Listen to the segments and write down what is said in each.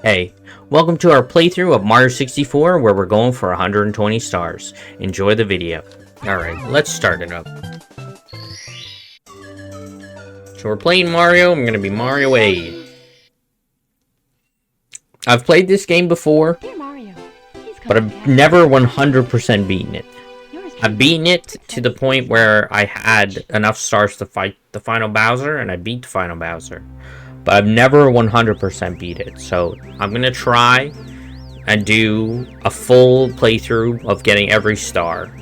Hey, welcome to our playthrough of Mario 64 where we're going for 120 stars. Enjoy the video. Alright, let's start it up. So we're playing Mario, I'm gonna be Mario 8. I've played this game before, but I've never 100% beaten it. I've beaten it to the point where I had enough stars to fight the final Bowser, and I beat the final Bowser. But I've never 100% beat it, so I'm gonna try and do a full playthrough of getting every star.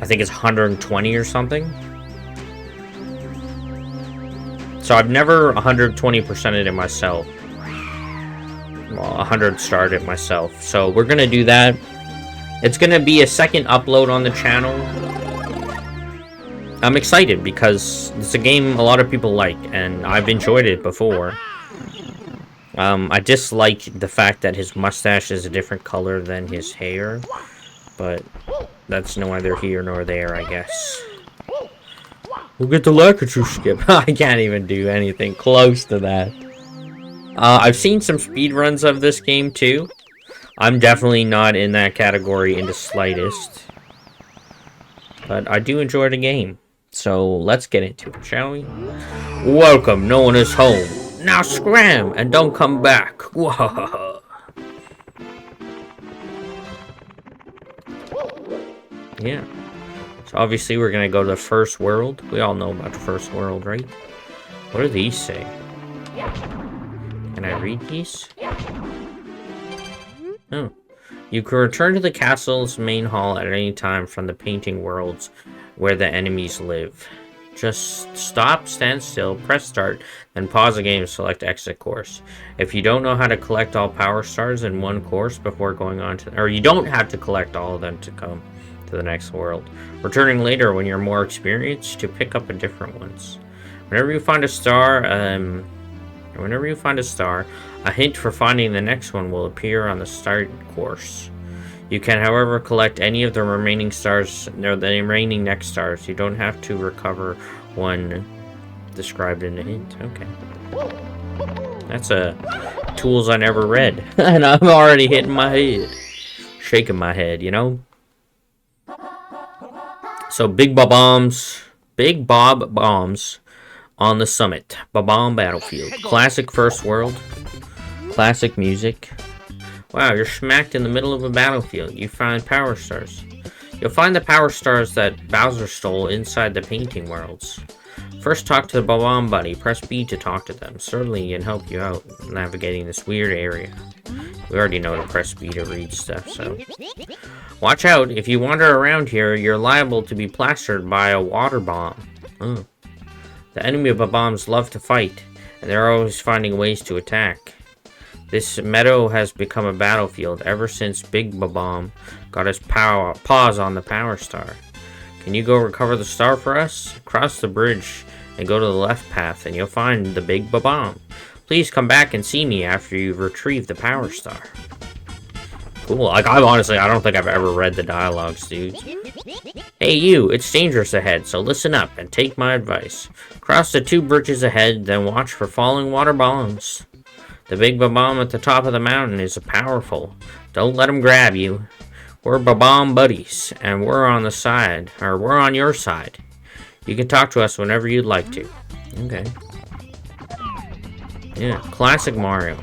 I think it's 120 or something. So I've never 120%ed it myself. Well, 100 starred it myself. So we're gonna do that. It's gonna be a second upload on the channel. I'm excited because it's a game a lot of people like, and I've enjoyed it before. I dislike the fact that his mustache is a different color than his hair, but that's neither here nor there, I guess. We'll get the Lakitu skip. I can't even do anything close to that. I've seen some speedruns of this game too. I'm definitely not in that category in the slightest, but I do enjoy the game. So let's get into it, shall we? Welcome, no one is home. Now scram and don't come back. Whoa. Yeah. So obviously we're gonna go to the first world. We all know about the first world, right? What do these say? Can I read these? Oh. You can return to the castle's main hall at any time from the painting worlds where the enemies live. Just stop, stand still, press start, then pause the game and select exit course. If you don't know how to collect all power stars in one course before going on to, or you don't have to collect all of them to come to the next world. Returning later when you're more experienced to pick up a different ones. Whenever you find a star, a hint for finding the next one will appear on the start course. You can, however, collect any of the remaining stars, or the remaining next stars. You don't have to recover one described in the hint. Okay. That's tools I never read. And I'm already hitting my head. Shaking my head, you know? So, Big Bob Bombs on the summit. Bob-omb Battlefield. Classic first world. Classic music. Wow, you're smacked in the middle of a battlefield. You find power stars. You'll find the power stars that Bowser stole inside the painting worlds. First, talk to the Bob-omb buddy. Press B to talk to them. Certainly, he can help you out navigating this weird area. We already know to press B to read stuff, so... Watch out. If you wander around here, you're liable to be plastered by a water bomb. Oh. The enemy Bob-ombs love to fight, and they're always finding ways to attack. This meadow has become a battlefield ever since Big Bob-omb got his paws on the power star. Can you go recover the star for us? Cross the bridge and go to the left path and you'll find the Big Bob-omb. Please come back and see me after you've retrieved the power star. Cool. Like, I don't think I've ever read the dialogues, dude. Hey you, it's dangerous ahead, so listen up and take my advice. Cross the 2 bridges ahead, then watch for falling water bombs. The Big Bob-omb at the top of the mountain is powerful. Don't let him grab you. We're Bob-omb buddies, and we're on your side. You can talk to us whenever you'd like to. Okay. Yeah, classic Mario.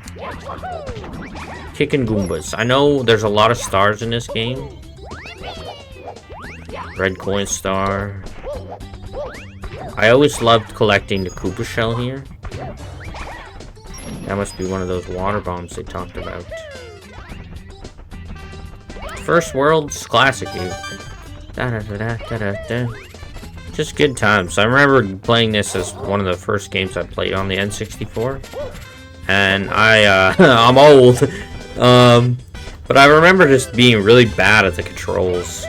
Kicking Goombas. I know there's a lot of stars in this game. Red coin star. I always loved collecting the Koopa shell here. That must be one of those water bombs they talked about. First world's classic, dude. Just good times. I remember playing this as one of the first games I played on the N64. And I'm old. But I remember just being really bad at the controls.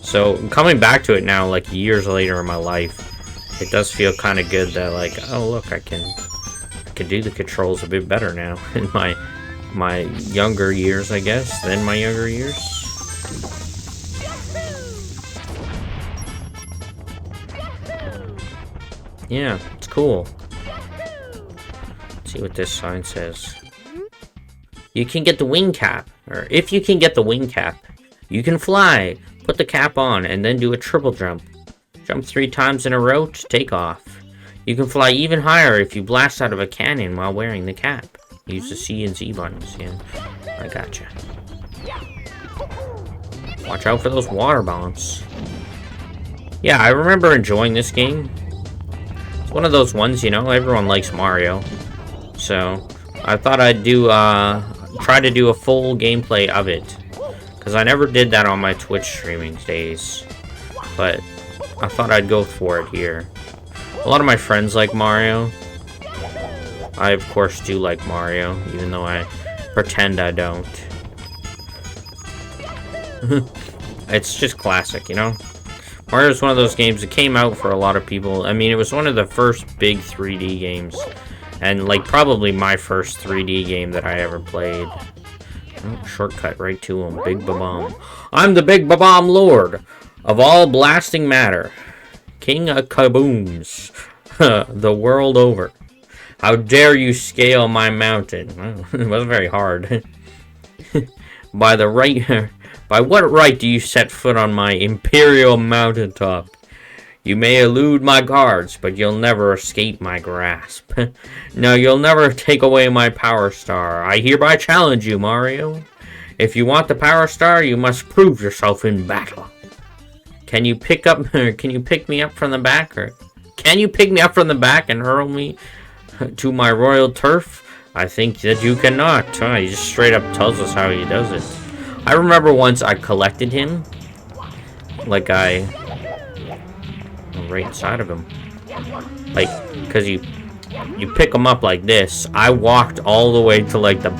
So, coming back to it now, like years later in my life, it does feel kind of good that, like, oh look, I can do the controls a bit better now in my younger years, I guess, than my younger years. Yeah, it's cool. See what this sign says. You can get the wing cap, or if you can get the wing cap, you can fly. Put the cap on and then do a triple jump. Jump 3 times in a row to take off. You can fly even higher if you blast out of a cannon while wearing the cap. Use the C and Z buttons. Yeah, I gotcha. Watch out for those water bombs. Yeah, I remember enjoying this game. It's one of those ones, you know, everyone likes Mario. So, I thought I'd do, try to do a full gameplay of it. Because I never did that on my Twitch streaming days. But I thought I'd go for it here. A lot of my friends like Mario. I, of course, do like Mario, even though I pretend I don't. It's just classic, you know? Mario is one of those games that came out for a lot of people. I mean, it was one of the first big 3D games. And, like, probably my first 3D game that I ever played. Oh, shortcut right to him. Big Babam. I'm the Big Babam Lord of all blasting matter. King of kabooms. The world over. How dare you scale my mountain? Well, it wasn't very hard. By what right do you set foot on my imperial mountaintop? You may elude my guards, but you'll never escape my grasp. No, you'll never take away my power star. I hereby challenge you, Mario. If you want the power star, you must prove yourself in battle. Can you pick me up from the back, or can you pick me up from the back and hurl me to my royal turf? I think that you cannot. He just straight up tells us how he does it. I remember once I collected him, like I'm right inside of him, like, because you pick him up like this. I walked all the way to like the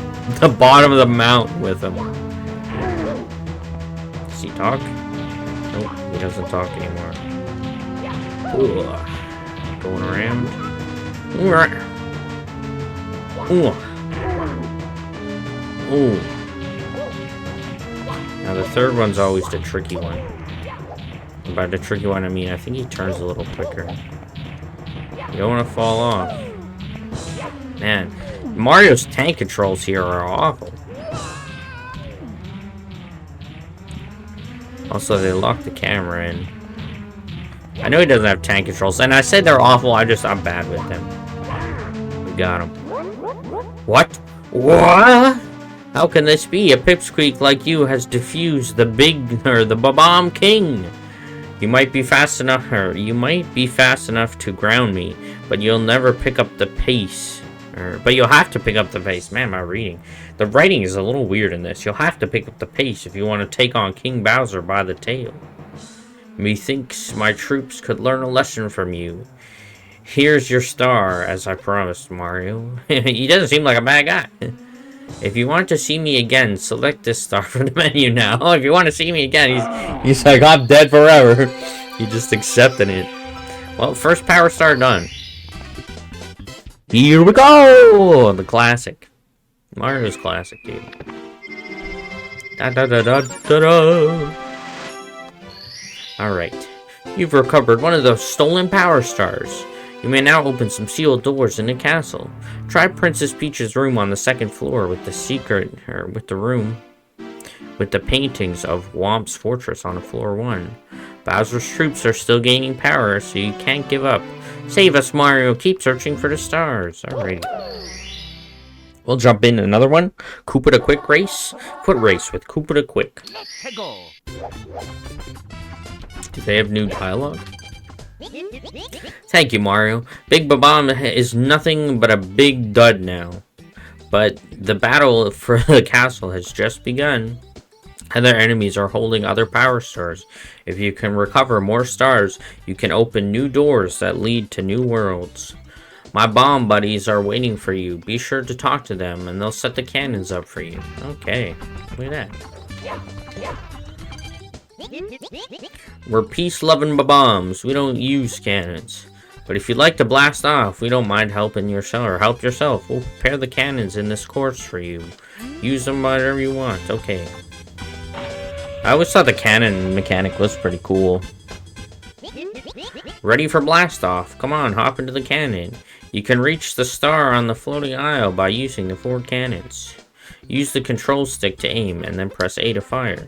bottom of the mountain with him. Does he talk? Nope, he doesn't talk anymore. Ooh, going around. Ooh. Ooh. Now the third one's always the tricky one. And by the tricky one, I mean I think he turns a little quicker. You don't want to fall off. Man, Mario's tank controls here are awful. Also, they lock the camera in. I know he doesn't have tank controls, and I said they're awful. I'm bad with them. We got him. What? What? How can this be? A pipsqueak like you has defused the Babam King. You might be fast enough to ground me, but you'll never pick up the pace. But you'll have to pick up the pace. Man, my reading. The writing is a little weird in this. You'll have to pick up the pace if you want to take on King Bowser by the tail. Methinks my troops could learn a lesson from you. Here's your star, as I promised, Mario. He doesn't seem like a bad guy. If you want to see me again, select this star from the menu now. If you want to see me again, he's like, I'm dead forever. He just accepted it. Well, first power star done. Here we go! The classic. Mario's classic, dude. Alright. You've recovered one of those stolen power stars. You may now open some sealed doors in the castle. Try Princess Peach's room on the second floor with the room with the paintings of Whomp's fortress on floor 1. Bowser's troops are still gaining power, so you can't give up. Save us, Mario. Keep searching for the stars. Alright. We'll jump in another one. Koopa the Quick Race. Foot race with Koopa the Quick. Do they have new dialogue? Thank you, Mario. Big Babam is nothing but a big dud now. But the battle for the castle has just begun. Other enemies are holding other power stars. If you can recover more stars, you can open new doors that lead to new worlds. My bomb buddies are waiting for you. Be sure to talk to them, and they'll set the cannons up for you. Okay, look at that. We're peace-loving Babams. We don't use cannons. But if you'd like to blast off, we don't mind helping yourself, or help yourself. We'll prepare the cannons in this course for you. Use them whatever you want. Okay. I always thought the cannon mechanic was pretty cool. Ready for blast off. Come on, hop into the cannon. You can reach the star on the floating isle by using the 4 cannons. Use the control stick to aim, and then press A to fire.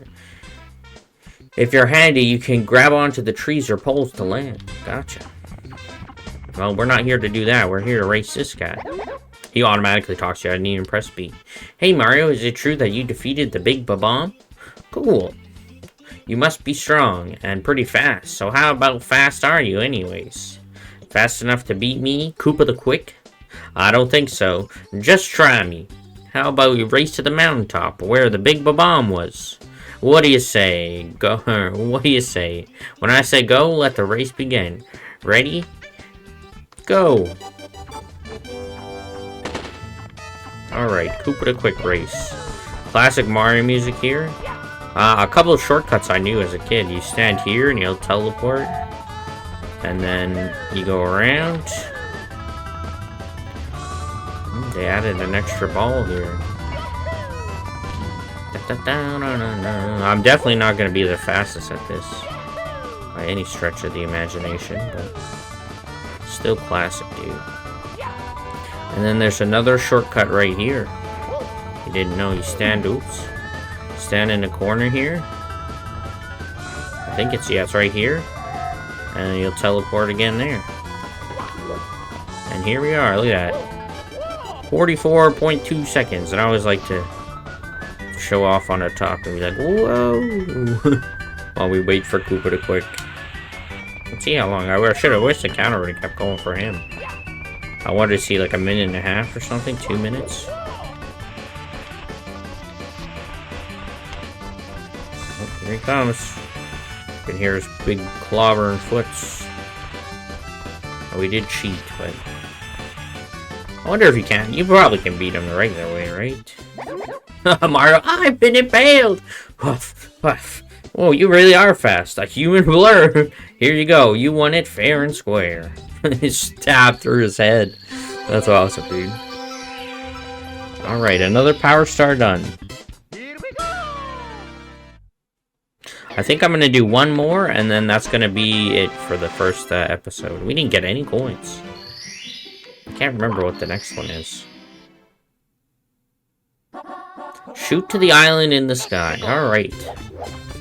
If you're handy, you can grab onto the trees or poles to land. Gotcha. Well, we're not here to do that. We're here to race this guy. He automatically talks to you. I didn't even press B. Hey, Mario, is it true that you defeated the Big Bomb? Cool. You must be strong and pretty fast. So how about fast are you anyways? Fast enough to beat me, Koopa the Quick? I don't think so. Just try me. How about we race to the mountaintop where the Big Bomb was? What do you say? Go. What do you say? When I say go, let the race begin. Ready? Go. Alright, Koopa the Quick race. Classic Mario music here. A couple of shortcuts I knew as a kid. You stand here and you'll teleport. And then you go around. They added an extra ball here. I'm definitely not going to be the fastest at this by any stretch of the imagination, but still classic, dude. And then there's another shortcut right here. You didn't know. You stand in the corner here. I think it's right here. And you'll teleport again there. And here we are. Look at that. 44.2 seconds. And I always like to show off on the top and be like, whoa. While we wait for Koopa the Quick. Let's see how long. I should have wished the counter would have kept going for him. I wanted to see like a minute and a half or something. 2 minutes. Oh, here he comes. You can hear his big clobbering foots. Oh, we did cheat, but I wonder if you can. You probably can beat him the regular way, right? Mario, I've been impaled! Puff, puff. Oh, you really are fast. A human blur. Here you go. You won it fair and square. He stabbed through his head. That's awesome, dude. Alright, another Power Star done. I think I'm going to do one more, and then that's going to be it for the first episode. We didn't get any coins. I can't remember what the next one is. Shoot to the island in the sky. Alright.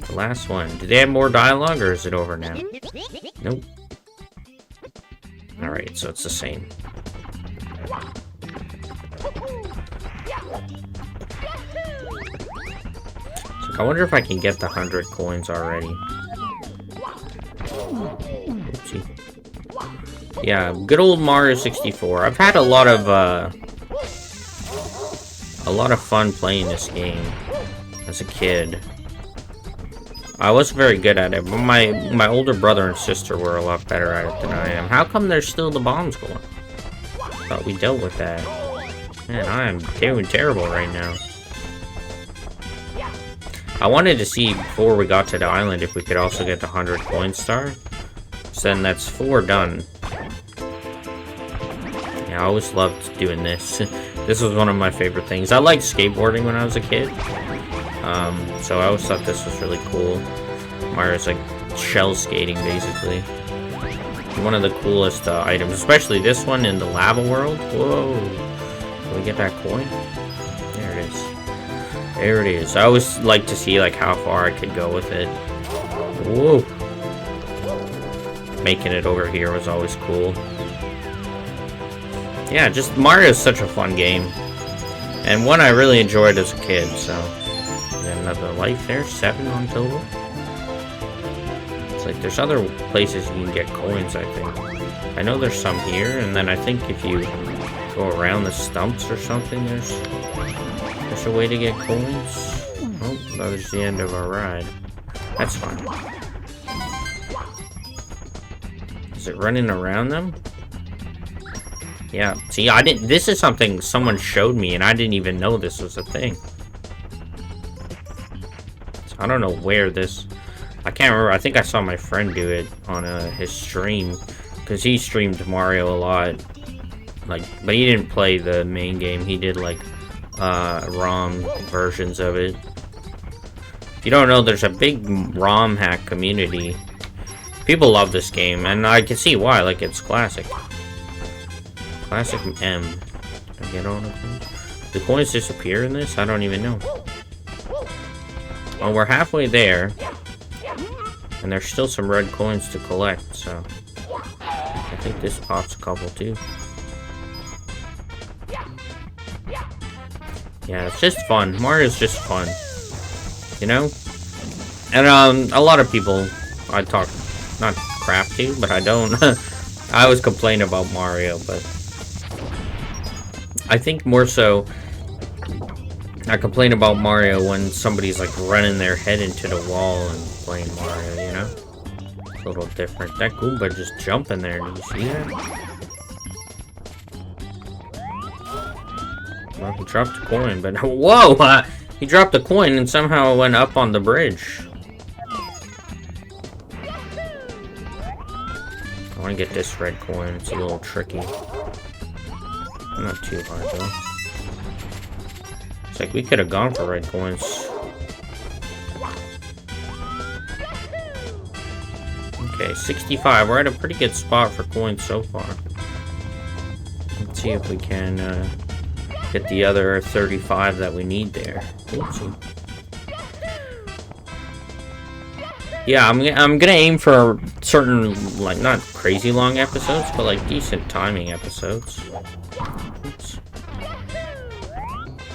The last one. Do they have more dialogue, or is it over now? Nope. Alright, so it's the same. I wonder if I can get the 100 coins already. Oopsie. Yeah, good old Mario 64. I've had a lot of fun playing this game as a kid. I wasn't very good at it, but my older brother and sister were a lot better at it than I am. How come there's still the bombs going? Thought we dealt with that. Man, I am doing terrible right now. I wanted to see before we got to the island if we could also get the 100 coin star. So then that's 4 done. Yeah, I always loved doing this. This was one of my favorite things. I liked skateboarding when I was a kid. So I always thought this was really cool. Mario's like shell skating basically. One of the coolest items, especially this one in the lava world. Whoa. Can we get that coin? There it is. There it is. I always like to see like how far I could go with it. Whoa. Making it over here was always cool. Yeah, just Mario's such a fun game. And one I really enjoyed as a kid, so. Got another life there, 7 on total. It's like there's other places you can get coins, I think. I know there's some here, and then I think if you go around the stumps or something, there's a way to get coins. Oh, that was the end of our ride. That's fine. Is it running around them? Yeah. See, I didn't. This is something someone showed me, and I didn't even know this was a thing. So I don't know where this. I can't remember. I think I saw my friend do it on his stream, because he streamed Mario a lot. Like, but he didn't play the main game. He did like ROM versions of it. If you don't know, there's a big ROM hack community. People love this game, and I can see why. Like, it's classic. Classic M. Did I get all the coins? The coins disappear in this? I don't even know. Well, we're halfway there. And there's still some red coins to collect, so... I think this pops a couple, too. Yeah, it's just fun. Mario's just fun. You know? And, a lot of people I talk... Not crap to, but I don't... I always complain about Mario, but... I think more so... I complain about Mario when somebody's, like, running their head into the wall and playing Mario, you know? It's a little different. That Goomba just jumping there. Did you see that? Well, he dropped a coin, but... Whoa! He dropped a coin and somehow went up on the bridge. I want to get this red coin. It's a little tricky. Not too hard, though. It's like we could have gone for red coins. Okay, 65. We're at a pretty good spot for coins so far. Let's see if we can get the other 35 that we need there. Oopsie. Yeah, I'm gonna aim for certain, like, not crazy long episodes, but like decent timing episodes. Oops.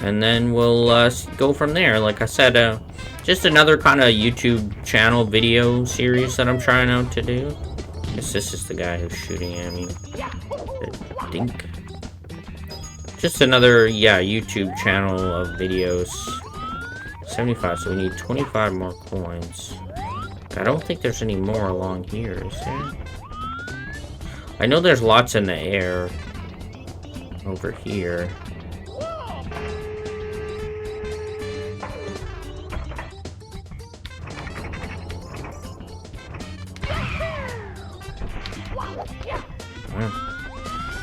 And then we'll go from there. Like I said, just another kind of YouTube channel video series that I'm trying out to do. I guess this is the guy who's shooting at me. Dink. Just another, yeah, YouTube channel of videos. 75, so we need 25 more coins. I don't think there's any more along here, is there? I know there's lots in the air over here.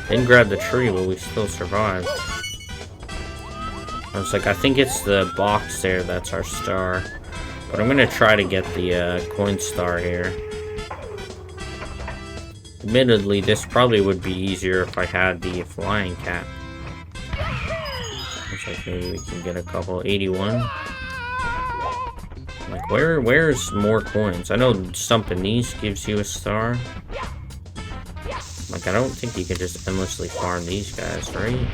Didn't grab the tree, but we still survived. I was like, I think it's the box there that's our star. But I'm gonna try to get the coin star here. Admittedly, this probably would be easier if I had the flying cap. Looks like maybe we can get a couple. 81. Like, where's more coins? I know stumping these gives you a star. Like, I don't think you can just endlessly farm these guys, right?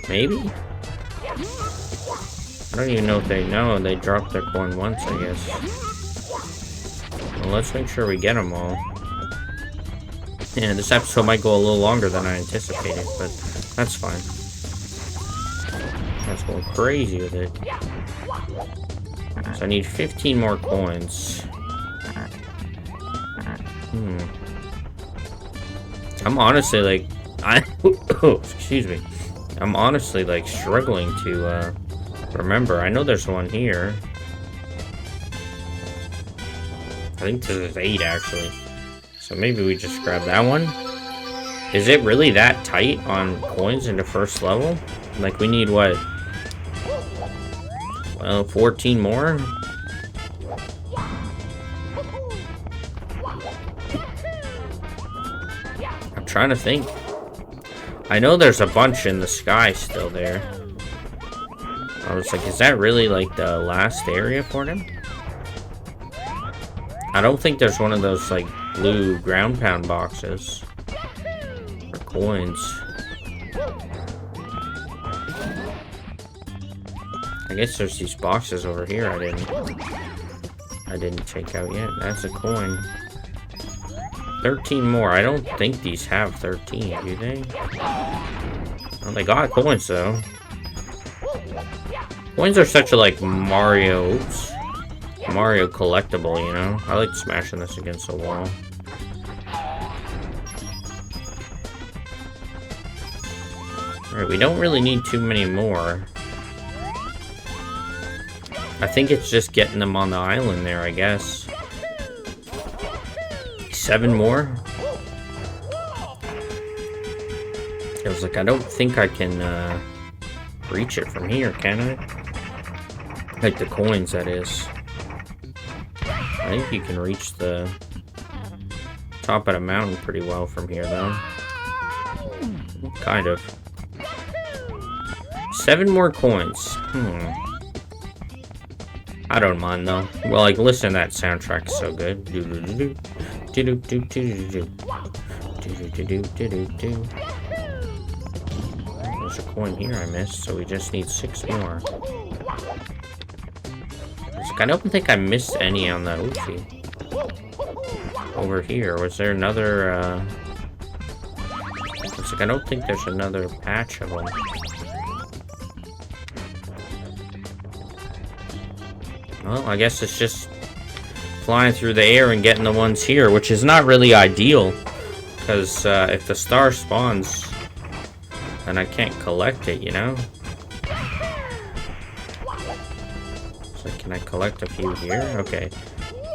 Maybe? I don't even know if they know. They dropped their coin once, I guess. Well, let's make sure we get them all. Yeah, this episode might go a little longer than I anticipated, but that's fine. That's going crazy with it. So I need 15 more coins. I'm honestly, like... excuse me. I'm honestly, like, struggling to, remember. I know there's one here. I think this is 8, actually. So maybe we just grab that one. Is it really that tight on coins in the first level? Like, we need, what? Well, 14 more? I'm trying to think. I know there's a bunch in the sky still there. I was like, is that really, like, the last area for them? I don't think there's one of those, like, blue ground pound boxes. Or coins. I guess there's these boxes over here I didn't take out yet. That's a coin. 13 more. I don't think these have 13, do they? Well, they got coins, though. Coins are such a, like, Mario collectible, you know? I like smashing this against the wall. Alright, we don't really need too many more. I think it's just getting them on the island there, I guess. 7 more? I was like, I don't think I can, reach it from here, can I? Like the coins, that is. I think you can reach the top of the mountain pretty well from here, though. Kind of. 7 more coins. I don't mind though. Well, like, listen, that soundtrack is so good. There's a coin here I missed, so we just need 6 more. Like, I don't think I missed any on the Uchi. Over here, was there another, It's like, I don't think there's another patch of them. Well, I guess it's just flying through the air and getting the ones here, which is not really ideal. Because if the star spawns, then I can't collect it, you know? So can I collect a few here? Okay.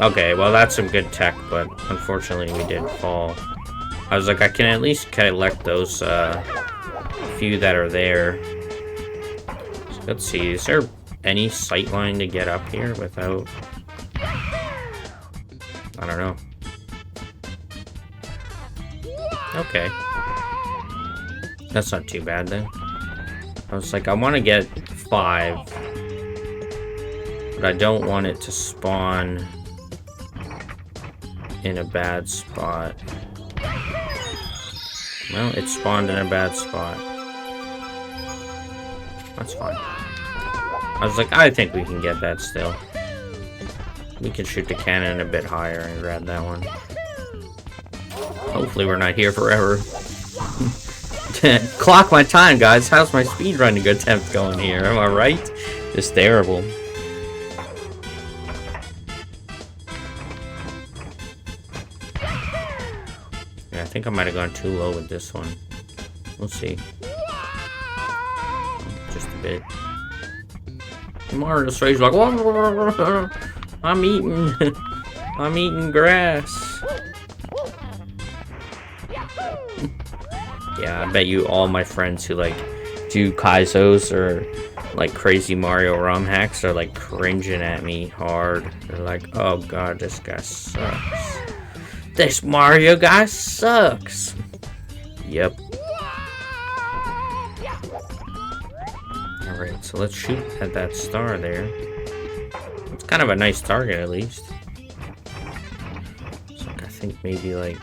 Okay, well that's some good tech, but unfortunately we did fall. I was like, I can at least collect those few that are there. So let's see, is there any sightline to get up here without... I don't know. Okay. That's not too bad then. I was like, I want to get 5. But I don't want it to spawn in a bad spot. Well, it spawned in a bad spot. That's fine. I was like, I think we can get that still. We can shoot the cannon a bit higher and grab that one. Hopefully we're not here forever. Clock my time, guys. How's my speedrunning attempt going here? Am I right? It's terrible. Yeah, I think I might have gone too low with this one. We'll see. Just a bit. Mario's face like, I'm eating grass. Yeah, I bet you all my friends who like do Kaizos or like crazy Mario ROM hacks are like cringing at me hard. They're like, oh god, this guy sucks. This Mario guy sucks. Yep. Alright, so let's shoot at that star there. It's kind of a nice target at least. So I think maybe like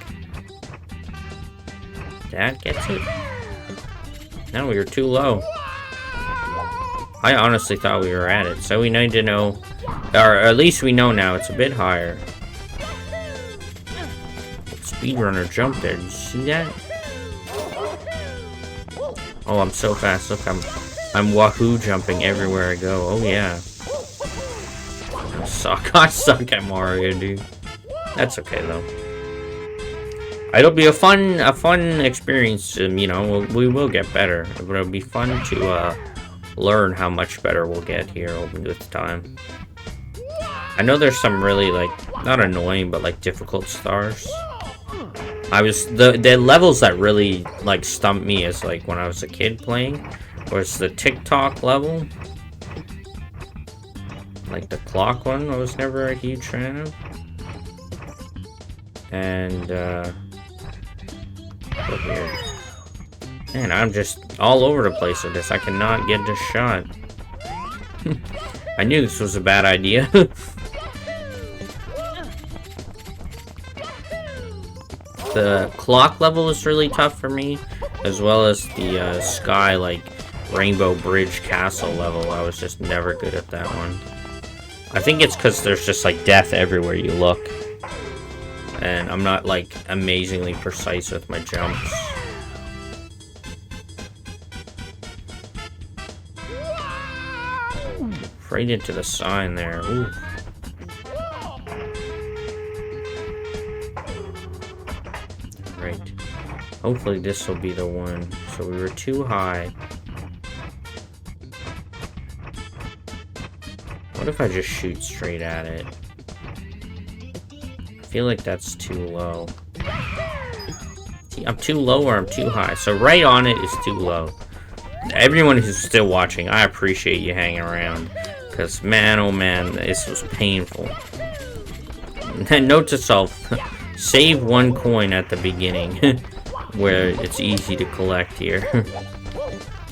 that gets it? No, we were too low. I honestly thought we were at it, so we need to know, or at least we know now it's a bit higher. Speedrunner jumped there, did you see that? Oh, I'm so fast, look, I'm wahoo jumping everywhere I go, oh yeah. I suck at Mario, dude. That's okay though. It'll be a fun experience, you know, we will get better. But it'll be fun to learn how much better we'll get here over with time. I know there's some really, like, not annoying, but, like, difficult stars. The levels that really, like, stumped me as, like, when I was a kid playing was the TikTok level. Like, the clock one I was never a huge fan of. And, so weird. Man, I'm just all over the place with this. I cannot get this shot. I knew this was a bad idea. The clock level was really tough for me, as well as the sky, like, Rainbow Bridge Castle level. I was just never good at that one. I think it's because there's just, like, death everywhere you look. And I'm not, like, amazingly precise with my jumps. Right into the sign there. Ooh. Right. Hopefully this will be the one. So we were too high. What if I just shoot straight at it? I feel like that's too low. See, I'm too low or I'm too high. So right on it is too low. Everyone who's still watching, I appreciate you hanging around. Because, man, oh man, this was painful. Note to self, save 1 coin at the beginning. where it's easy to collect here.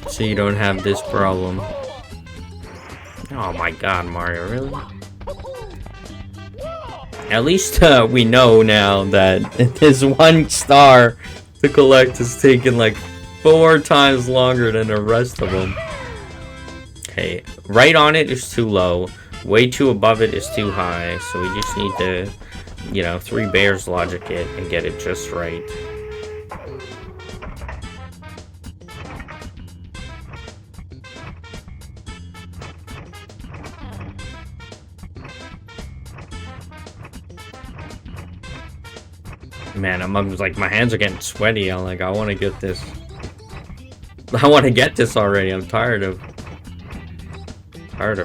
So you don't have this problem. Oh my god, Mario, really? At least we know now that this 1 star to collect is taking like 4 times longer than the rest of them. Okay, right on it is too low. Way too above it is too high. So we just need to, you know, 3 bears logic it and get it just right. Man, I'm like, my hands are getting sweaty. I'm like, I want to get this. I want to get this already. I'm tired of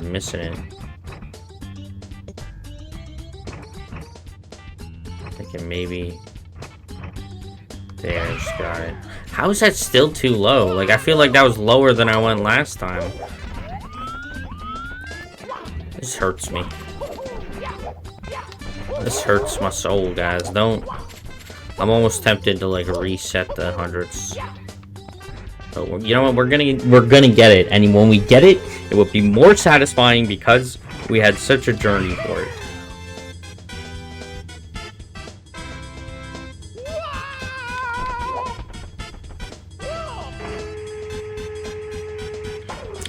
missing it. Thinking maybe there's got it. How is that still too low? Like, I feel like that was lower than I went last time. This hurts me. This hurts my soul, guys. Don't. I'm almost tempted to like reset the hundreds. But you know what? We're gonna get it, and when we get it, it will be more satisfying because we had such a journey for it.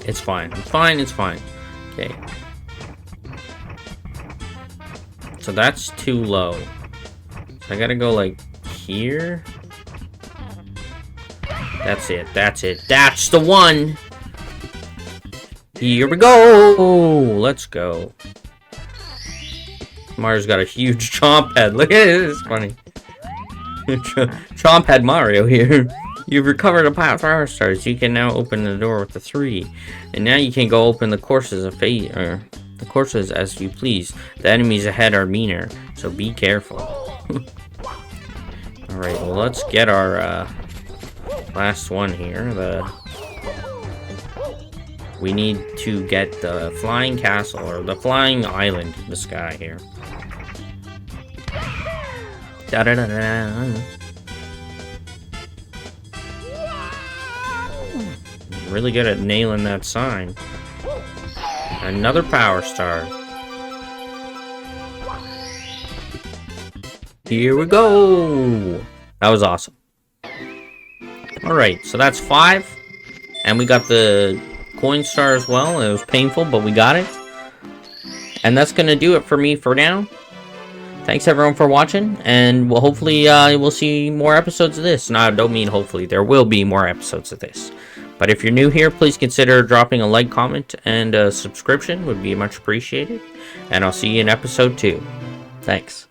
It's fine. It's fine. It's fine. Okay. So that's too low. So I gotta go like here. That's it. That's it. That's the one. Here we go. Let's go. Mario's got a huge chomp head. Look at it. It's funny. Chomp head Mario here. You've recovered a pile of power stars. You can now open the door with the 3. And now you can go open the courses of fate, or the courses as you please. The enemies ahead are meaner, so be careful. Alright, well, let's get our last one here. We need to get the flying castle, or the flying island in the sky here. Da-da-da-da. Really good at nailing that sign. Another power star. Here we go. That was awesome. Alright, so that's 5. And we got the coin star as well. It was painful, but we got it. And that's going to do it for me for now. Thanks everyone for watching. And we'll hopefully we'll see more episodes of this. No, I don't mean hopefully. There will be more episodes of this. But if you're new here, please consider dropping a like, comment, and a subscription would be much appreciated. And I'll see you in episode 2. Thanks.